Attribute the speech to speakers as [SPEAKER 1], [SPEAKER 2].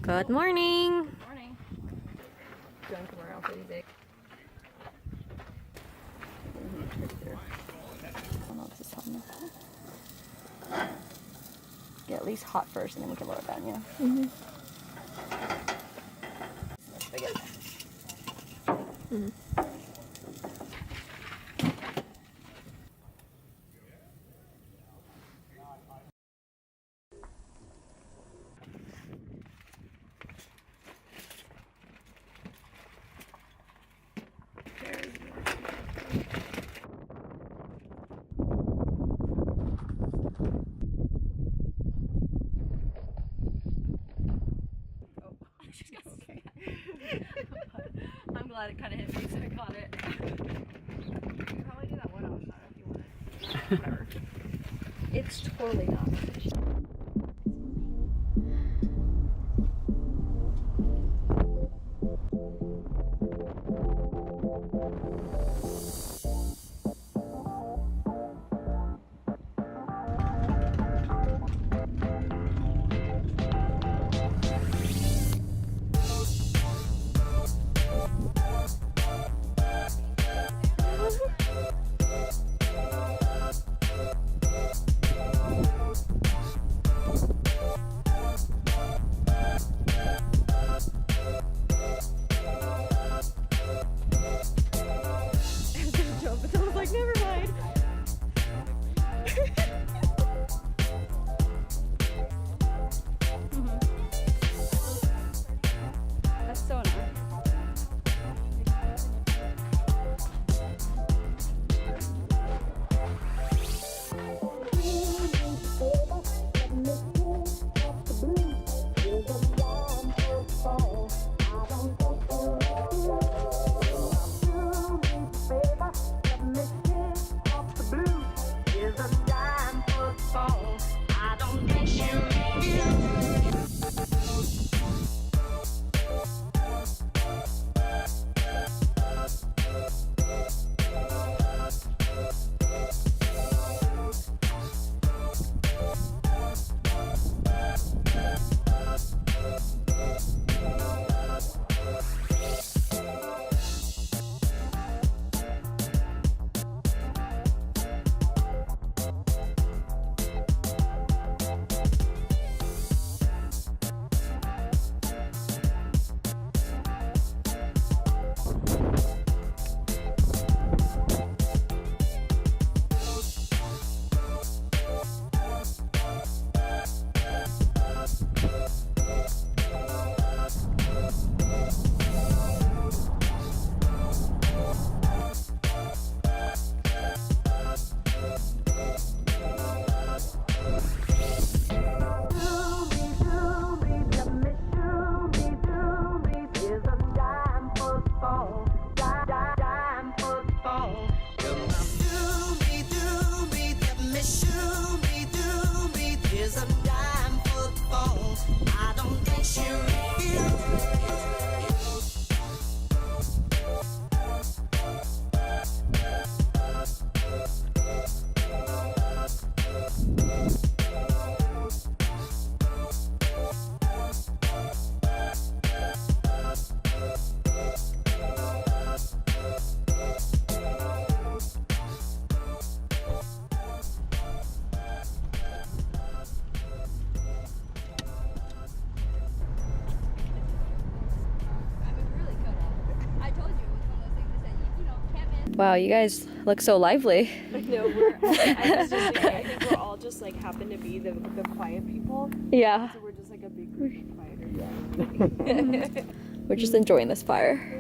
[SPEAKER 1] Good morning.
[SPEAKER 2] Good morning. Don't come around for these eggs. Get at least hot first and then we can lower it down, yeah?
[SPEAKER 1] Mm-hmm. Mm-hmm.
[SPEAKER 2] I'm glad it kind of hit me, so I caught it. You could probably do that one outside if you wanted. Whatever. It's totally not fish.
[SPEAKER 1] Wow, you guys look so lively.
[SPEAKER 3] I know, I think we're all just like happen to be the quiet people.
[SPEAKER 1] Yeah.
[SPEAKER 3] So we're just like a big group of quieters.
[SPEAKER 1] We're just enjoying this fire.